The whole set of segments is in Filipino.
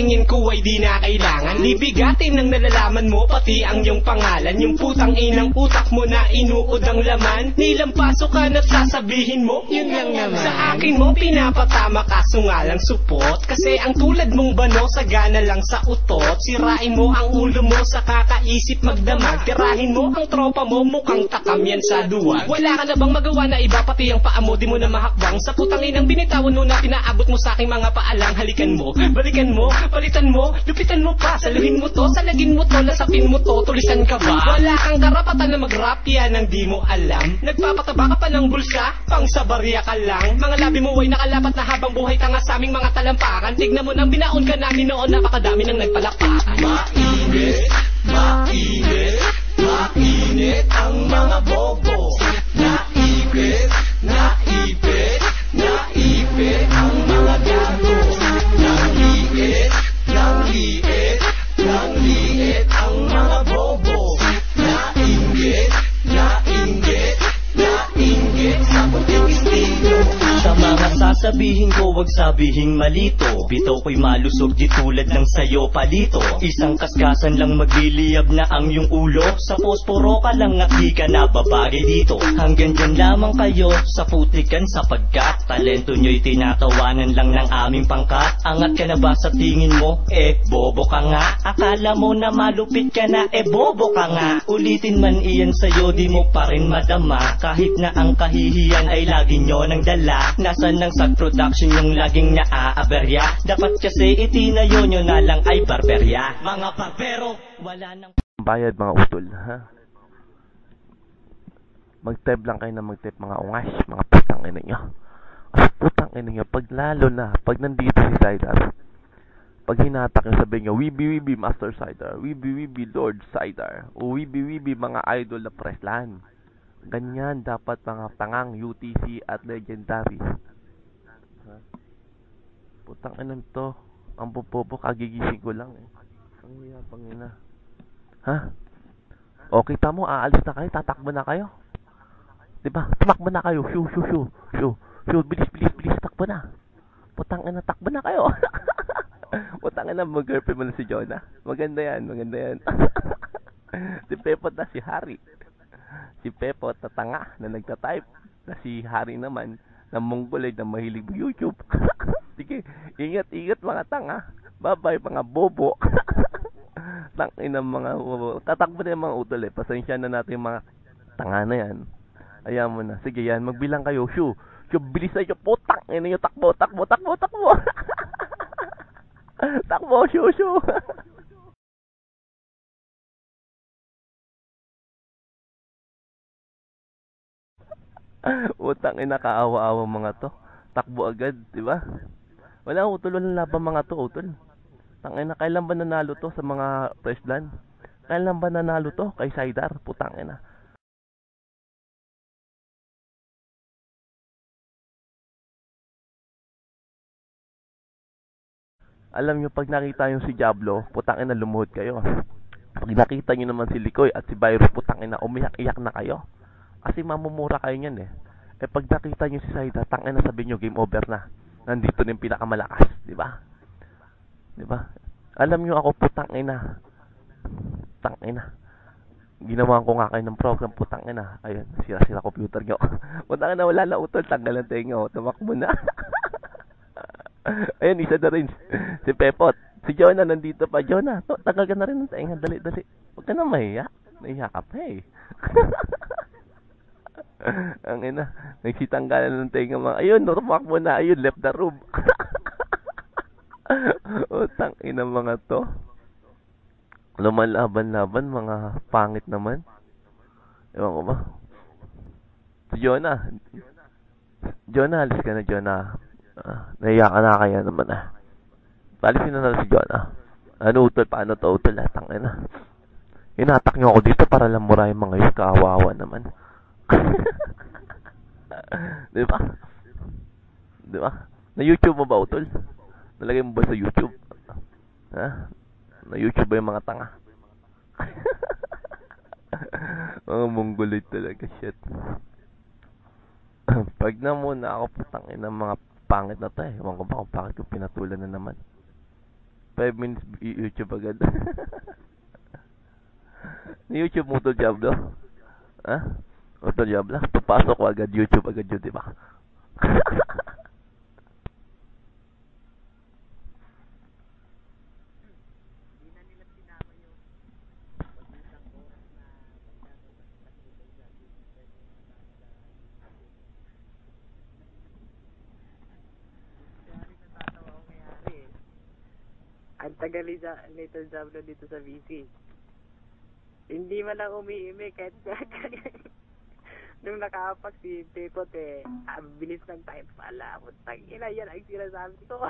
tingin ko ay di na kailangan. Libigatin ng nalalaman mo, pati ang iyong pangalan. Yung putang inang utak mo na inuod ang laman. Nilampaso ka na't sasabihin mo, yun lang naman. Sa akin mo pinapatama kaso nga lang supot. Kasi ang tulad mong bano, sagana lang sa utot. Sirain mo ang ulo mo sa kakaisip magdamag. Tirahin mo ang tropa mo, mukhang takam yan sa duwag. Wala ka na bang magawa na iba, pati ang paa mo di mo na mahakbang. Sa putang inang binitawan mo na pinaabot mo sa aking mga paalang. Halikan mo, balikan mo, palitan mo, lupitan mo pa. Saluhin mo to, salagin mo to, lasapin mo to, tulisan ka ba? Wala kang karapatan na mag-rap, yan ang di mo alam. Nagpapataba ka pa ng bulsa, pang sa barya ka lang. Mga labi mo ay nakalapat na habang buhay tanga sa aming mga talampakan. Tignan mo nang binaon ka namin noon, napakadami nang nagpalakpakan. Mainit, mainit, mainit ang mga bobo. Naipit, naipit, naipit ang mga gago. Nangliit, nangliit, nangliit ang mga bobo. Nainggit, nainggit, nainggit sa puting estilo. Sa mga sasabihin ko, wag sabihing malito. Bito ko'y malusog di tulad ng sayo palito. Isang kaskasan lang magliliyab na ang iyong ulo. Sa posporo ka lang at di ka nababagay dito. Hanggang dyan lamang kayo sa putikan sapagkat talento nyo'y tinatawanan lang ng aming pangkat. Angat ka na ba sa tingin mo? Bobo ka nga. Akala mo na malupit ka na, bobo ka nga. Ulitin man iyan sa'yo, di mo pa rin madama. Kahit na ang kahihiyan ay lagi nyo nang dala. Nasaan ng sad production yung laging naaaberya? Dapat kasi itinayo nyo na lang ay barberya. Mga barbero, wala nang bayad mga utol, ha? Mag-type lang kayo na mag-type mga ungas, mga putang ina nyo. As putang ina nyo, pag lalo na, pag nandito si Sider, pag hinatak nyo sabihin nyo, wibi Master Sider, wibi Lord Sider, o wibi mga idol na preslan. Ganyan dapat mga tangang UTC at legendary. Putang ina to, ang popopo kagigising ko lang Ang yabang ina. Ha? O kita mo, aalis na kayo, tatakbo na kayo. Diba? Tumakbo na kayo. Shoo, bilis, takbo na. Putang ina, takbo na kayo. Putang ina, mag-girlfriend mo na si Jonah. Maganda yan. Si Pepot na si Harry. Si Pepot na tanga na nagtatype. Na si Harry naman na mongoloid na mahilig YouTube. Sige, ingat mga tanga. Bye-bye mga bobo. Tangina mga bobo. Tatakbo na yung mga utol Pasensya na natin yung mga tanga na yan. Ayan mo na. Sige yan, magbilang kayo. Shoo, bilis na yung putang. Ina nyo, takbo. Takbo, shoo. Utang ina, kaawa-awa mga to. Takbo agad, di ba? Wala utol, walang laban mga to, utol. Tangina, kailan ba nanalo to sa mga Preslan? Kailan ba nanalo to kay Sider? Putang ina. Alam nyo, pag nakita nyo si Diablo, putang ina, lumuhod kayo. Pag nakita nyo naman si Likoy at si Virus, putang ina, umiyak-iyak na kayo. Kasi mamumura kayo nyan pag nakita nyo si Sider, tangin na sabihin nyo, game over na. Nandito na yung pinakamalakas, di ba? Alam nyo ako, putang ina. Ginawa ko nga kayo ng program, putang ina. Ayun, sira computer nyo. Putang ina, wala na utol, tanggalan tayo nyo. Tumakbo na. Ayun, isa na rin. Si Pepot. Si Jonah, nandito pa. Jonah, tagal ka na rin ng tainga. Dali. Huwag ka na mahiya. Nahiya ka pa Ang ina, nagsitanggalan ng tenga mga, ayun, tumakbo na, ayun, left the room. Utang ina mga to. Lumalaban-laban, mga pangit naman. Ewan ko ba? Si Jonah, alis ka na, Jonah. Nahiya ka na kaya naman Palisin na si Jonah. Ano utol, paano to utol, tang ina. Inatak nyo ako dito para lang murahin mga yun, kaawawa naman. Di ba? Na YouTube mo ba utol? Nalagay mo ba sa YouTube? Ha? Na YouTube ba yung mga tanga? Mga mongoloid talaga, shit. Pag na muna ako, putangin ng mga pangit na to Ewan ko ba kung bakit ko pinatulan na naman. 5 minutes YouTube agad. Ni YouTube mo to job do? Ha? Auto job lang. Papasok ko agad YouTube agad yun, di ba? Ang tagal nito job na dito sa VC. Hindi man lang umiimik kahit nung nakaapak si Pepot ang bilis ng type pala. Putang ina, yan ang sinasabi ko.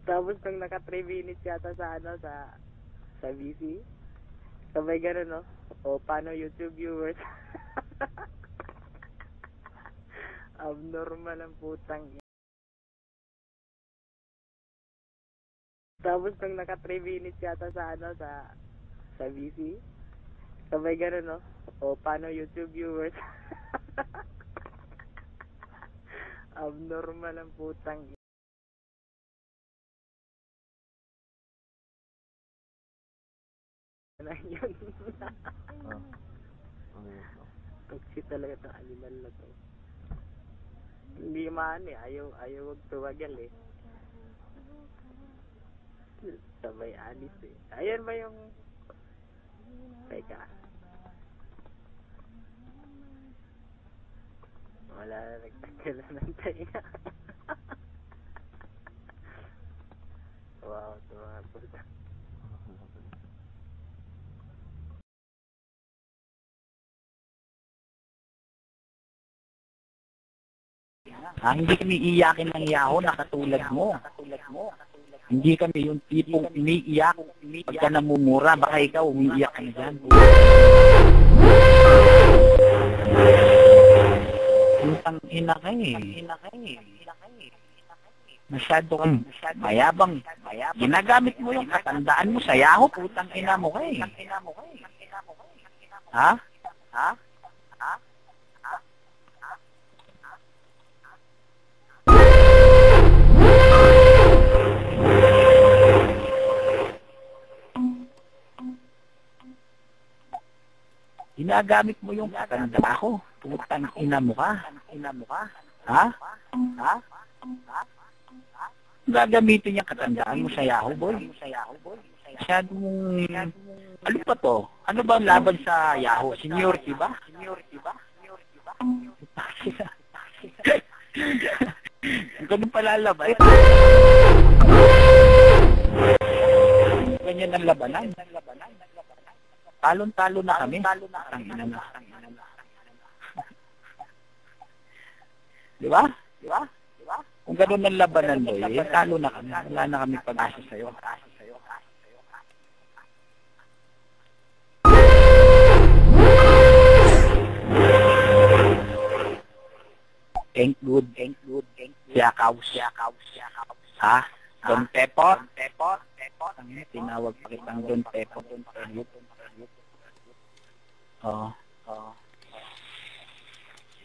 Tapos nung naka 3 minutes yata sa VC, sabay gano'n, no? O, paano YouTube viewers? Abnormal ang putang ina. Tapos nung naka 3 minutes yata sa VC, sabay gano'n, no? O, paano YouTube viewers? Abnormal ang putang na yun. Toxic talaga itong animal na to. Hindi ayaw wag tuwagal sabay alis Ayan ba yung teka, wala na, nagtagala ng tayo. Wow, ito mga puta. Hindi kami iyakin ng Yahoo na katulad mo. Hindi kami yung tipong iniiyak pagka namumura. Baka ikaw umiiyak ka na dyan. Putang ina ka Masyado kang mayabang. Ginagamit mo yung katandaan mo sa Yahoo. Putang ina mo Ha? Ginagamit mo yung katanda ko. Putang ina mo ka. Ha? Gagamitin yung katandaan mo sa Yahoo, boy. Masyado mong... Ano pa to? Ano ba ang laban sa Yahoo? Seniority ba? Ganun pala laban. Ganyan ang labanan. Talon-talo na kami. Di ba? Kung gano'n ang labanan mo, talo na kami. Wala na kami pag-asa sa'yo. Thank good. Siyakaws. Ha? Don Pepot. Tinawag pa kitang Don Pepot. Oo.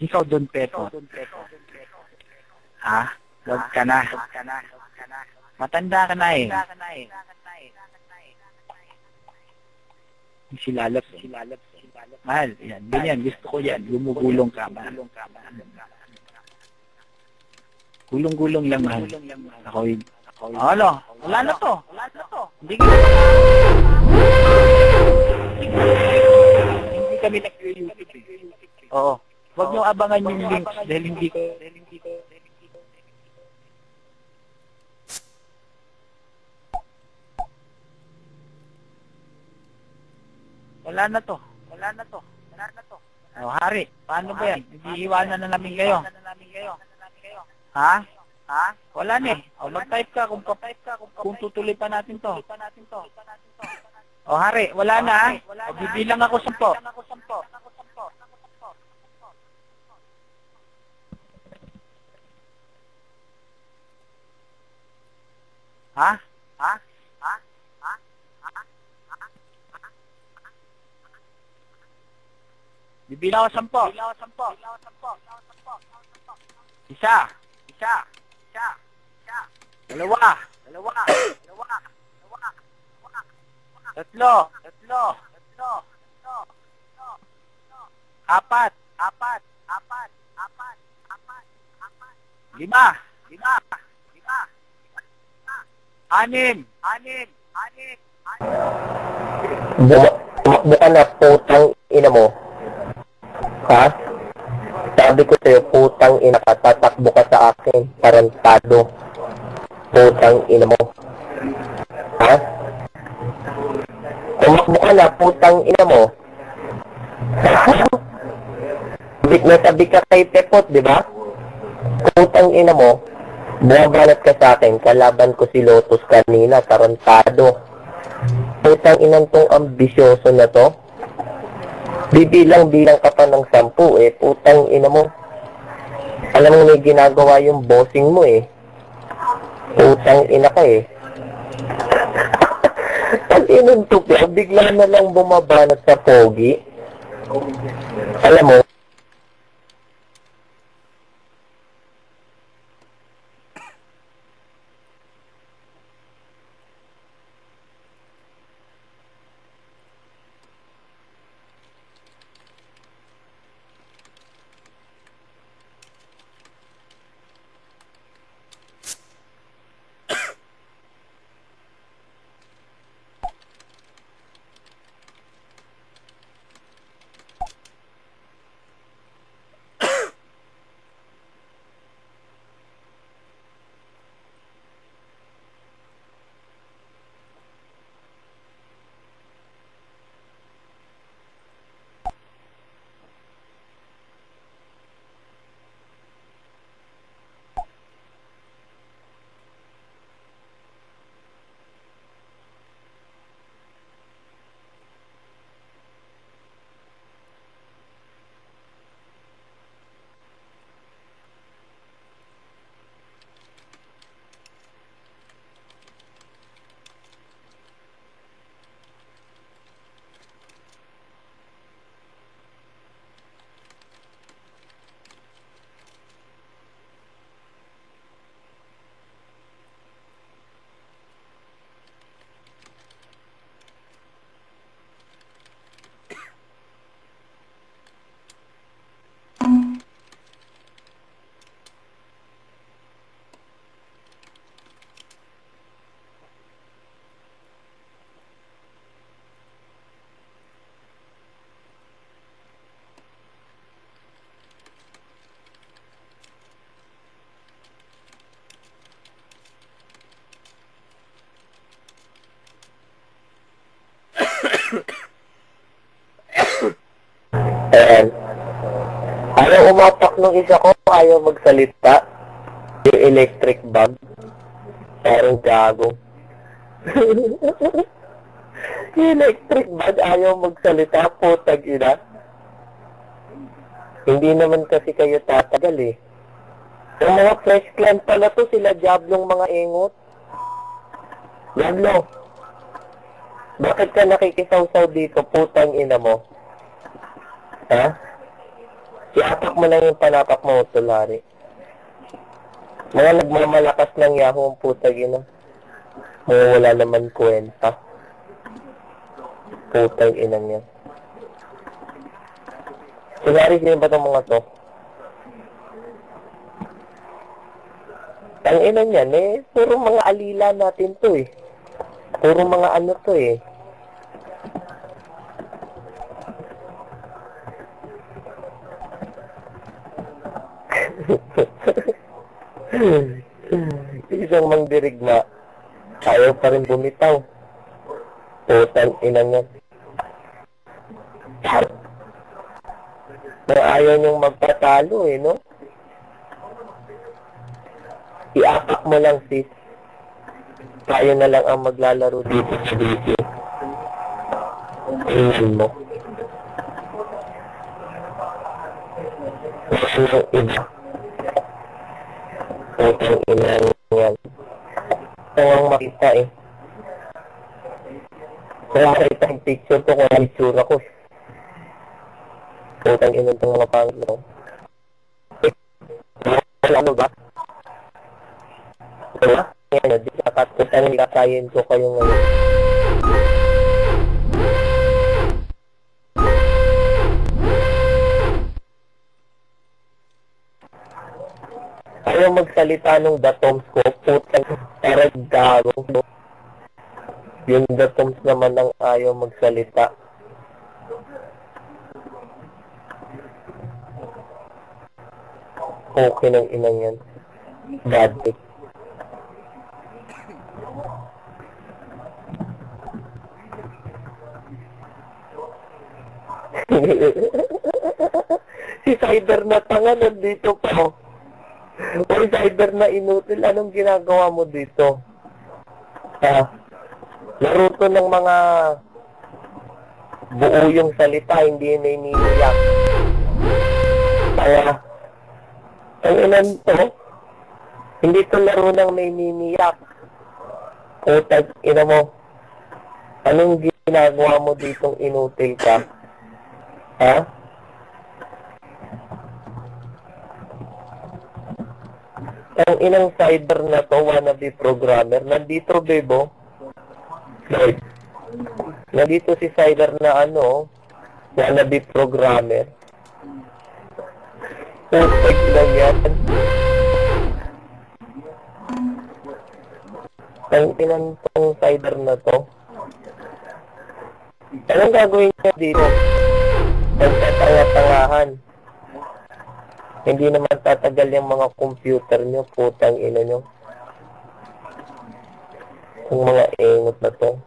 Ikaw Don Pepot. Ha? Wag ka na. Matanda ka na Silalap. Mahal, yan. Ganyan, gusto ko yan. Gumugulong ka, mahal. Gulong-gulong lang, mahal. Ano? Wala na to. Hindi kami nag-YouTube. Oo. Huwag niyo abangan yung links dahil hindi ko... Wala na to. Oh, Hari, paano ba yan? Nag-iiwanan na namin kayo. Ha? Wala na O, mag-type ka kung tutuloy pa natin to. O, Hari, wala na O, bibilang ako 10. Ha? Bibilang ako 10. Isa. Dalawa. Tatlo. Apat. Lima. Anim. Tumakbo ka na, putang ina mo. Ha? Sabi ko sa'yo, putang ina ka, tatakbo ka sa akin, tarantado. Putang ina mo. Ha? Tumakbo ka na, putang ina mo. Nasabi ka kay Pepot, di ba? Putang ina mo. Bumabanat ka sa akin, kalaban ko si Lotus kanina, tarantado. Putang inang tong ambisyoso na to. Bibilang ka pa ng 10 putang ina mo. Alam mo may ginagawa yung bossing mo Putang ina ka Ang inang tupi, bigla na lang bumabanat sa pogi. Alam mo, ayaw umapak nung isa ko, ayaw magsalita. Yung electric bug. Parang gago. Yung electric bug, ayaw magsalita, putag ina. Hindi naman kasi kayo tatagal Yung mga fresh clan pala to, sila Diablong mga ingot. Diablo, bakit ka nakikisaw-saw dito, putang ina mo? Ha? Iapak mo lang yung panapak mo, Tulari. Mga nagmamalakas ng Yahoo ang putang ina. Wala naman kwenta. Putang ina niya. Tulari, sino ba itong mga to? Ang ina niyan puro mga alila natin to Puro mga ano to Isang mangdirigma, ayaw pa rin bumitaw. Putang ina niyan. Pero ayaw niyong magpatalo no? Iapak mo lang sis. Tayo na lang ang maglalaro dito sa video. Tingin mo. Yung iba. Putang ina yan. Ito ang makita Kaya makita yung picture ko kung ang itsura ko Putang ina itong mga panglo. Ano ba? Diba? Yan Kakatayin ko kayo ngayon. Ayaw magsalita nung datoms ko, putang taragdago. Yung datoms naman ang ayaw magsalita. Okay ng inang yan. Bad tip. Si Cyber na tanga nandito pa. Oy, Cyber na inutil, anong ginagawa mo dito? Laro to ng mga buo yung salita, hindi na iniiyak. Kaya, ang inan to, hindi to laro ng may niniyak. Utag, ina mo, anong ginagawa mo ditong inutil ka? Ha? Ang inang Cyber na to, wannabe programmer. Nandito, bebo. Right. Nandito si Cyber na wannabe programmer. Utag lang yan. Ang inang tong Cyber na to. Anong gagawin niya dito? Nagtatanga-tangahan. Hindi naman tatagal yung mga computer nyo, putang ina nyo. Yung mga ingot na to.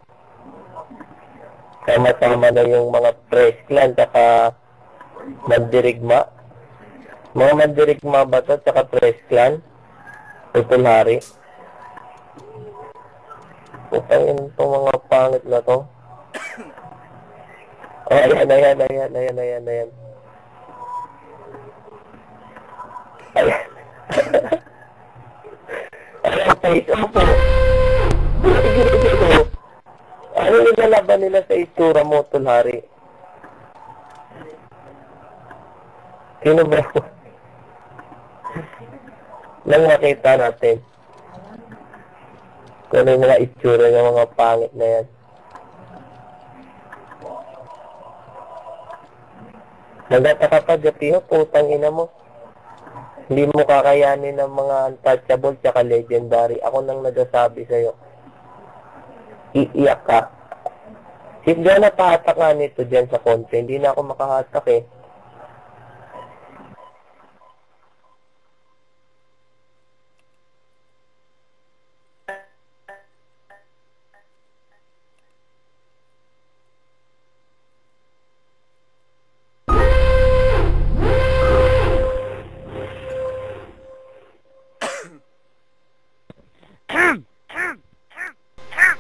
Sama-sama na yung mga press clan, tsaka mandirigma. Mga mandirigma ba to, tsaka press clan? Tutulari. Putang ina itong mga pangit na to. Oh, ayan. Ayan. Face off. Ano nilalaban nila sa istura mo, tulari? Sino ba? Nang makita natin. Kung ano yung mga istura ng mga pangit na yan. Nagtataka pa, Jatiho, putang ina mo. Hindi mo kakayanin ng mga untouchable tsaka legendary. Ako nang nagsasabi sa'yo. Iiyak ka. If gana pahatak nga nito dyan sa konti, hindi na ako makahatak eh.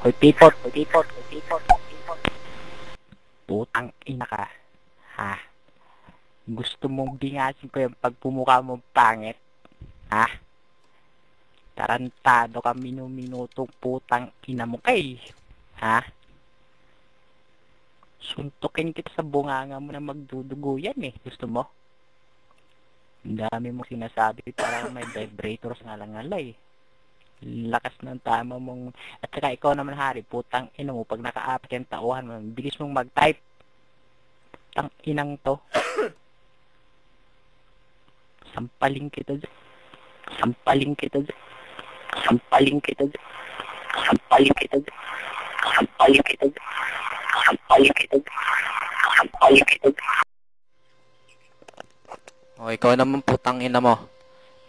Hoy, pipot. Putang ina ka. Ha? Gusto mong bingasin ko yung pagpumukha mong pangit? Ha? Tarantado ka minuminutong putang ina mo kay. Ha? Suntukin kita sa bunganga mo na magdudugo yan eh. Gusto mo? Ang dami mong sinasabi para may vibrators nga lang alay. Lakas ng tama mong... At saka ikaw naman, Hari, putang ina mo, pag naka-apat yung tauhan mo, bilis mong mag-type. Putang inang to. Sampaling kita dyan. Sampaling kita dyan. Sampaling kita dyan. Sampaling kita dyan. Sampaling kita dyan. Sampaling kita dyan. Sampaling kita dyan. O, ikaw naman putang ina mo.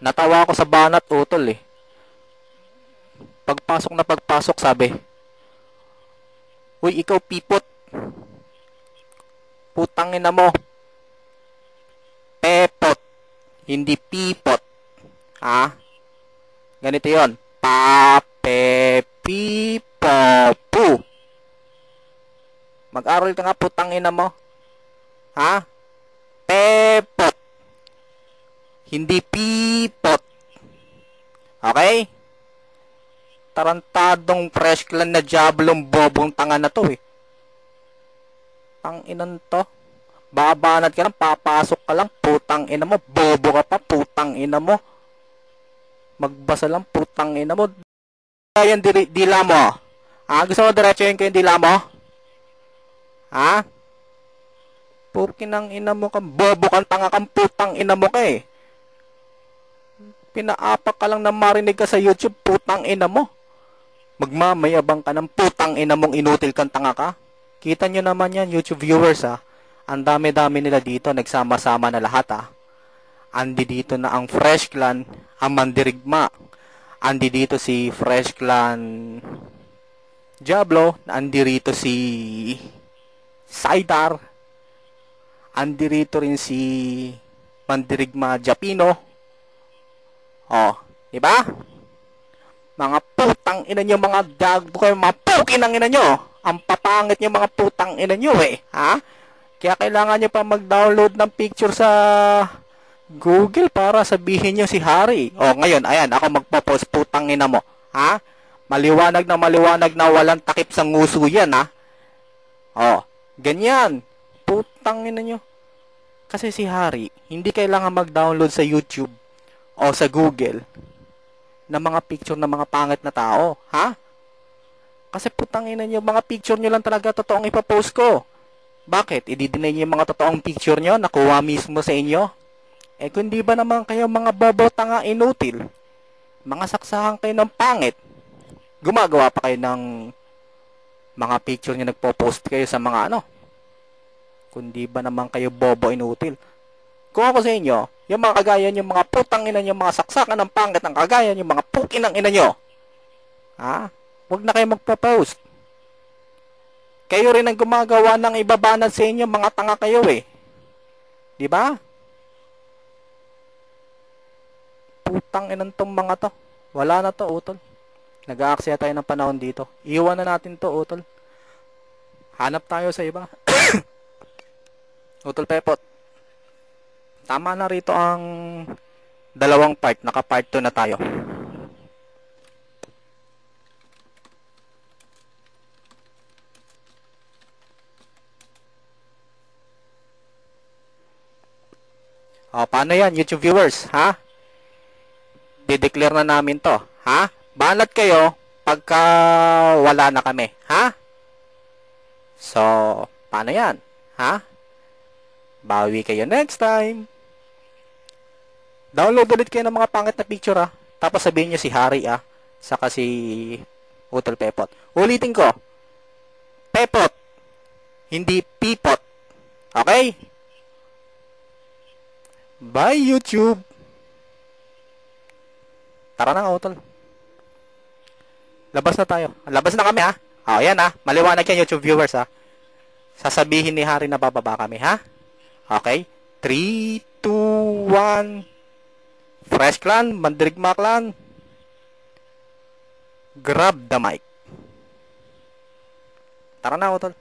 Natawa ako sa banat utol eh. Pagpasok sabi, uy, ikaw pipot. Putang ina mo. Pepot. Hindi pipot. Ha? Ganito yon. Papepipopu. Mag-aral ka nga putang ina mo. Ha? Pepot. Hindi pipot. Okay? Tarantadong fresh clan na diablong bobong tanga na to eh. Ang inan to. Babanat ka lang, papasok ka lang, putang ina mo. Bobo ka pa, putang ina mo. Magbasa lang, putang ina mo. yan dila mo? Gusto mo diretsuhin ko yung dila mo? Pukin ang ina mo ka, bobo kang tanga kang putang ina mo ka eh. Pinaapak ka lang na marinig ka sa YouTube, putang ina mo. Magmamayabang ka ng putang ina mong inutil kang tanga ka. Kita nyo naman yan, YouTube viewers Ang dami-dami nila dito, nagsama-sama na lahat Andi dito na ang Fresh Clan, ang Mandirigma. Andi dito si Fresh Clan Diablo, andi rito si Saidar. Andi rito rin si Mandirigma Japino. Di ba? Mga putang ina nyo, mga dagbo kayo, mga pukin ang ina nyo. Ang papangit nyo, mga putang ina nyo Kaya kailangan nyo pa mag-download ng picture sa Google para sabihin nyo si Hari. Ngayon, ayan, ako magpo-post, putang ina mo. Maliwanag na walang takip sa nguso yan, ganyan. Putang ina nyo. Kasi si Hari, hindi kailangan mag-download sa YouTube o sa Google ng mga picture ng mga pangit na tao, Kasi putang ina nyo, mga picture nyo lang talaga totoong ipapost ko. Bakit? I-deny nyo yung mga totoong picture nyo, nakuha mismo sa inyo? Kung di ba naman kayo mga bobo tanga inutil, mga saksahan kayo ng pangit, gumagawa pa kayo ng mga picture nyo, nagpo-post kayo sa mga kung di ba naman kayo bobo inutil. Kung ako sa inyo, yung mga kagaya nyo, mga putang ina nyo, mga saksakan ng pangit ng kagaya nyo, mga pukin ng ina nyo, huwag na kayo magpo-post. Kayo rin ang gumagawa ng ibabanat sa inyo, mga tanga kayo di ba? Putang inang tong mga to. Wala na to, utol. Nag-aaksaya tayo ng panahon dito. Iwan na natin to, utol. Hanap tayo sa iba. Utol Pepot. Tama na rito ang dalawang part. Naka-part 2 na tayo. Paano yan, YouTube viewers, Dideclare na namin to, Banat kayo pagka wala na kami, So, paano yan, Bawi kayo next time. Download ulit kayo ng mga pangit na picture, Tapos sabihin nyo si Hari, saka si Utol Pepot. Ulitin ko, Pepot, hindi Pipot. Okay? Bye, YouTube! Tara na, utol. Labas na tayo. Labas na kami, ayan, maliwanag yan, YouTube viewers, Sasabihin ni Hari na bababa kami, Okay? 3, 2, 1. Fresh Clan, Mandirigma Clan. Grab the mic. Tara na, utol.